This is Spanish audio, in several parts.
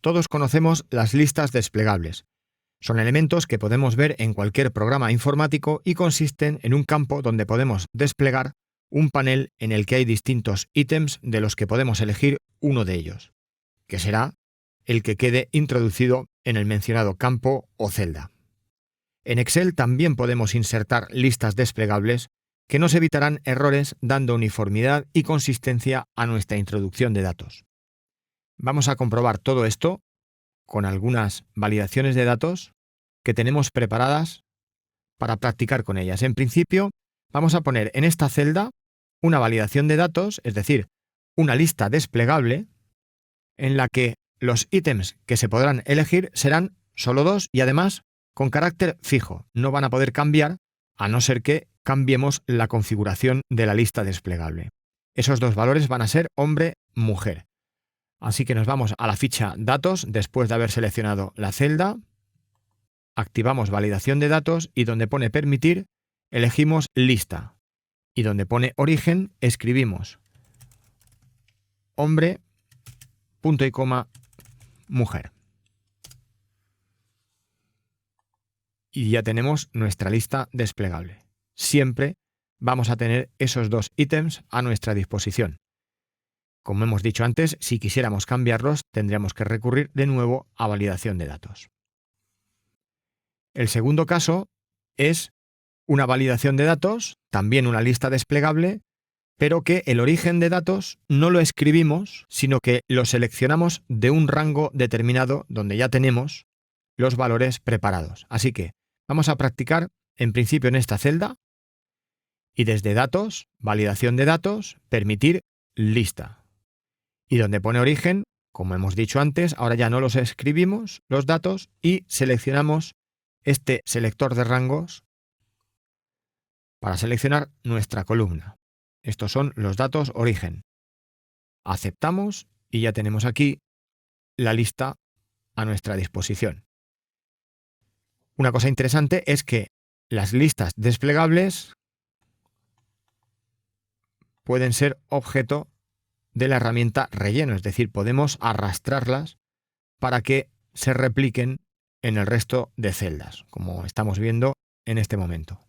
Todos conocemos las listas desplegables. Son elementos que podemos ver en cualquier programa informático y consisten en un campo donde podemos desplegar un panel en el que hay distintos ítems de los que podemos elegir uno de ellos, que será el que quede introducido en el mencionado campo o celda. En Excel también podemos insertar listas desplegables que nos evitarán errores dando uniformidad y consistencia a nuestra introducción de datos. Vamos a comprobar todo esto con algunas validaciones de datos que tenemos preparadas para practicar con ellas. En principio, vamos a poner en esta celda una validación de datos, es decir, una lista desplegable en la que los ítems que se podrán elegir serán solo dos y además con carácter fijo. No van a poder cambiar a no ser que cambiemos la configuración de la lista desplegable. Esos dos valores van a ser hombre-mujer. Así que nos vamos a la ficha Datos después de haber seleccionado la celda, activamos Validación de datos y donde pone Permitir, elegimos Lista y donde pone Origen, escribimos hombre, punto y coma, mujer. Y ya tenemos nuestra lista desplegable. Siempre vamos a tener esos dos ítems a nuestra disposición. Como hemos dicho antes, si quisiéramos cambiarlos, tendríamos que recurrir de nuevo a validación de datos. El segundo caso es una validación de datos, también una lista desplegable, pero que el origen de datos no lo escribimos, sino que lo seleccionamos de un rango determinado donde ya tenemos los valores preparados. Así que vamos a practicar en principio en esta celda y desde Datos, Validación de datos, Permitir, Lista. Y donde pone origen, como hemos dicho antes, ahora ya no los escribimos, los datos, y seleccionamos este selector de rangos para seleccionar nuestra columna. Estos son los datos origen. Aceptamos y ya tenemos aquí la lista a nuestra disposición. Una cosa interesante es que las listas desplegables pueden ser objeto de la herramienta relleno, es decir, podemos arrastrarlas para que se repliquen en el resto de celdas, como estamos viendo en este momento.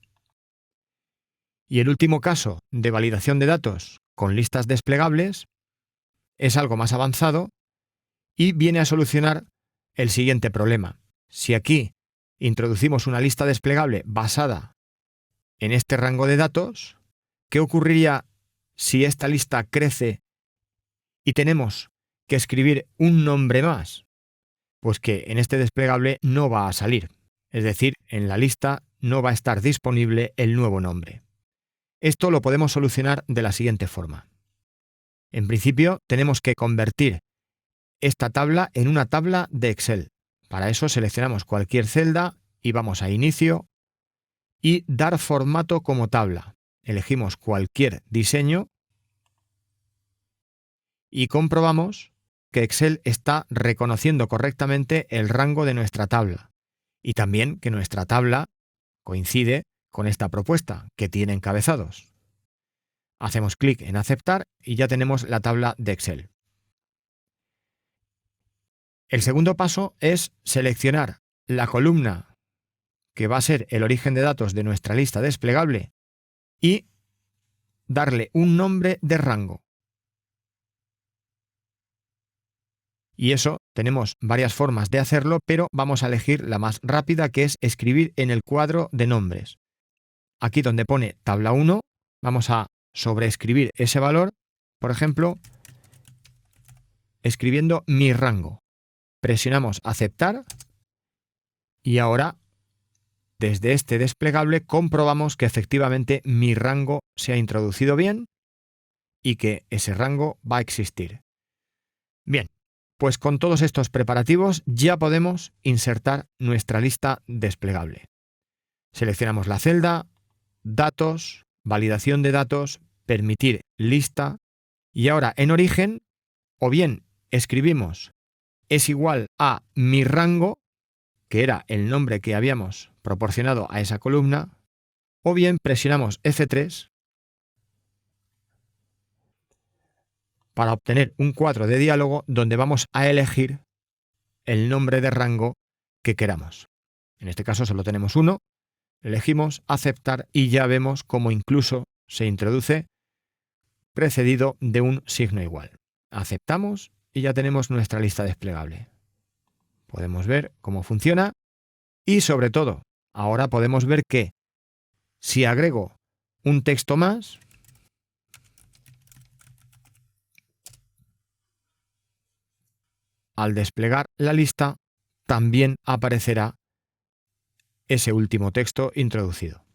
Y el último caso de validación de datos con listas desplegables es algo más avanzado y viene a solucionar el siguiente problema. Si aquí introducimos una lista desplegable basada en este rango de datos, ¿qué ocurriría si esta lista crece y tenemos que escribir un nombre más? Pues que en este desplegable no va a salir. Es decir, en la lista no va a estar disponible el nuevo nombre. Esto lo podemos solucionar de la siguiente forma. En principio, tenemos que convertir esta tabla en una tabla de Excel. Para eso seleccionamos cualquier celda y vamos a Inicio y Dar formato como tabla. Elegimos cualquier diseño y comprobamos que Excel está reconociendo correctamente el rango de nuestra tabla y también que nuestra tabla coincide con esta propuesta, que tiene encabezados. Hacemos clic en Aceptar y ya tenemos la tabla de Excel. El segundo paso es seleccionar la columna que va a ser el origen de datos de nuestra lista desplegable y darle un nombre de rango. Y eso tenemos varias formas de hacerlo, pero vamos a elegir la más rápida, que es escribir en el cuadro de nombres. Aquí donde pone tabla 1, vamos a sobreescribir ese valor, por ejemplo, escribiendo mi rango. Presionamos Aceptar y ahora, desde este desplegable, comprobamos que efectivamente mi rango se ha introducido bien y que ese rango va a existir. Bien, pues con todos estos preparativos ya podemos insertar nuestra lista desplegable. Seleccionamos la celda, Datos, Validación de datos, Permitir lista y ahora en origen o bien escribimos es igual a mi rango, que era el nombre que habíamos proporcionado a esa columna, o bien presionamos F3 para obtener un cuadro de diálogo donde vamos a elegir el nombre de rango que queramos. En este caso solo tenemos uno, elegimos aceptar y ya vemos cómo incluso se introduce precedido de un signo igual. Aceptamos y ya tenemos nuestra lista desplegable. Podemos ver cómo funciona y sobre todo, ahora podemos ver que si agrego un texto más, al desplegar la lista también aparecerá ese último texto introducido.